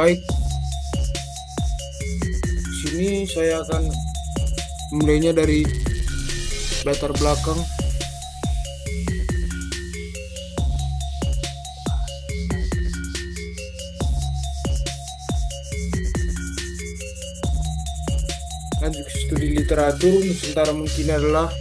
Baik, sini saya akan memulainya dari latar belakang. Lanjut ke studi literatur Nusantara mungkin adalah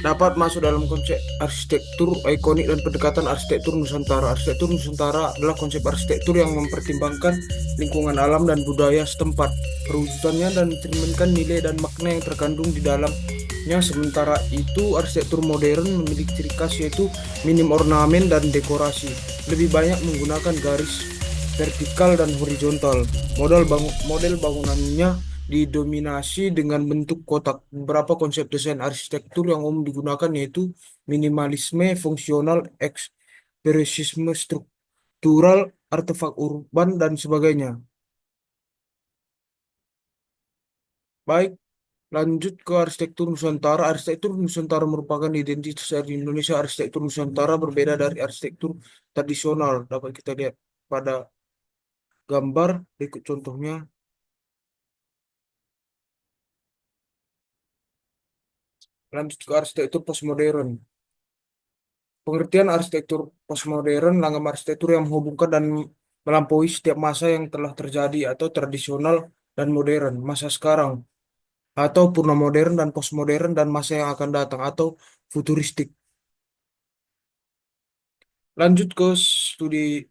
dapat masuk dalam konsep arsitektur ikonik dan pendekatan arsitektur Nusantara. Arsitektur Nusantara adalah konsep arsitektur yang mempertimbangkan lingkungan alam dan budaya setempat, perwujudannya dan mencerminkan nilai dan makna yang terkandung di dalamnya. Sementara itu, arsitektur modern memiliki ciri khas yaitu minim ornamen dan dekorasi, lebih banyak menggunakan garis vertikal dan horizontal. Model bangunannya didominasi dengan bentuk kotak. Beberapa konsep desain arsitektur yang umum digunakan yaitu minimalisme, fungsional, ekspresisme struktural, artefak urban, dan sebagainya. Baik, lanjut ke arsitektur Nusantara. Arsitektur Nusantara merupakan identitas dari Indonesia. Arsitektur Nusantara berbeda dari arsitektur tradisional. Dapat kita lihat pada gambar berikut contohnya. Lanjut ke arsitektur postmodern. Pengertian arsitektur postmodern, langgam arsitektur yang menghubungkan dan melampaui setiap masa yang telah terjadi atau tradisional dan modern, masa sekarang, atau purna modern dan postmodern dan masa yang akan datang atau futuristik. Lanjut ke studi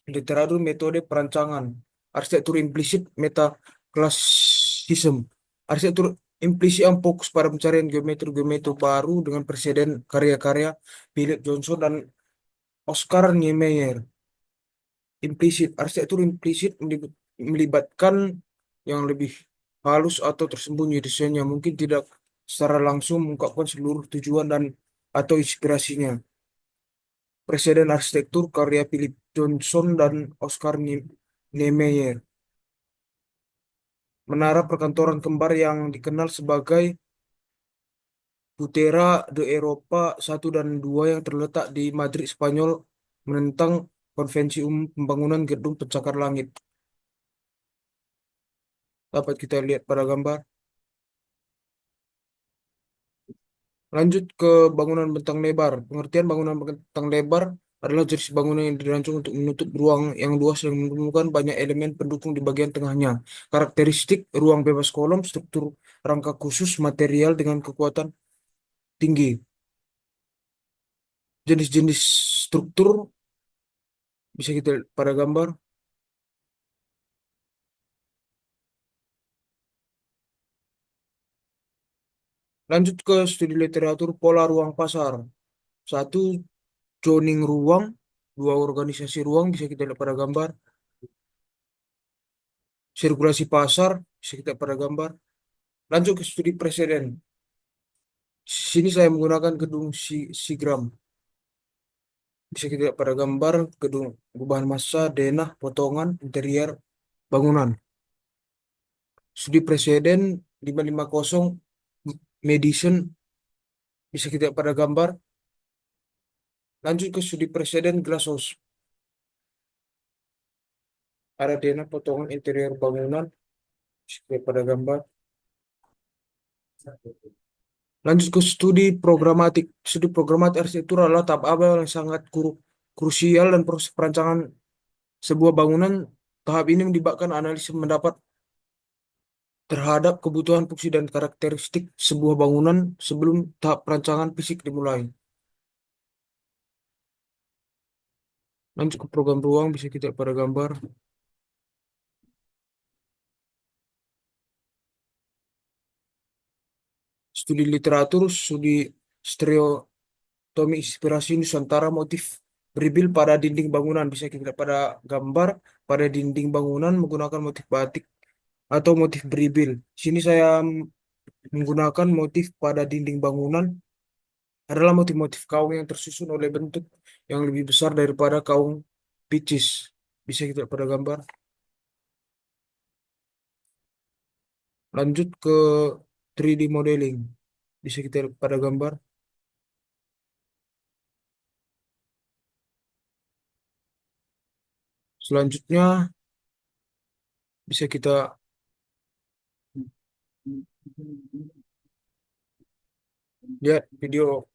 literatur metode perancangan. Arsitektur implisit metaklasisme. Arsitektur implisit yang fokus pada pencarian geometri-geometri baru dengan presiden karya-karya Philip Johnson dan Oscar Niemeyer. Implisit. Arsitektur implisit melibatkan yang lebih halus atau tersembunyi desainnya mungkin tidak secara langsung mengungkapkan seluruh tujuan dan atau inspirasinya. Presiden arsitektur karya Philip Johnson dan Oscar Niemeyer. Menara perkantoran kembar yang dikenal sebagai Butera de Eropa 1 dan 2 yang terletak di Madrid, Spanyol menentang konvensi umum pembangunan gedung pencakar langit. Dapat kita lihat pada gambar. Lanjut ke bangunan bentang lebar. Pengertian bangunan bentang lebar adalah jenis bangunan yang dirancang untuk menutup ruang yang luas dan menemukan banyak elemen pendukung di bagian tengahnya. Karakteristik ruang bebas kolom, struktur rangka khusus, material dengan kekuatan tinggi. Jenis-jenis struktur bisa kita lihat pada gambar. Lanjut ke studi literatur pola ruang pasar. Satu, zoning ruang. Dua, organisasi ruang bisa kita lihat pada gambar. Sirkulasi pasar bisa kita lihat pada gambar. Lanjut ke studi presiden. Sini saya menggunakan gedung Sigram. Bisa kita lihat pada gambar gedung perubahan massa, denah, potongan, interior, bangunan. Studi presiden 550 Madison bisa kita lihat pada gambar. Lanjut ke studi presiden Glasshouse. Ada denah, potongan, interior, bangunan. Bisa kita lihat pada gambar. Lanjut ke studi programatik. Studi programatik arsitektur adalah tahap awal yang sangat krusial dan proses perancangan sebuah bangunan. Tahap ini melibatkan analisis mendapat terhadap kebutuhan fungsi dan karakteristik sebuah bangunan sebelum tahap perancangan fisik dimulai. Lanjut ke program ruang bisa kita lihat pada gambar. Studi literatur, studi stereotomi inspirasi Nusantara motif beribil pada dinding bangunan bisa kita lihat pada gambar. Pada dinding bangunan menggunakan motif batik atau motif beribil. Sini saya menggunakan motif pada dinding bangunan adalah motif-motif kaung yang tersusun oleh bentuk yang lebih besar daripada kaung picis. Bisa kita lihat pada gambar. Lanjut ke 3D modeling. Bisa kita lihat pada gambar. Selanjutnya bisa kita lihat video.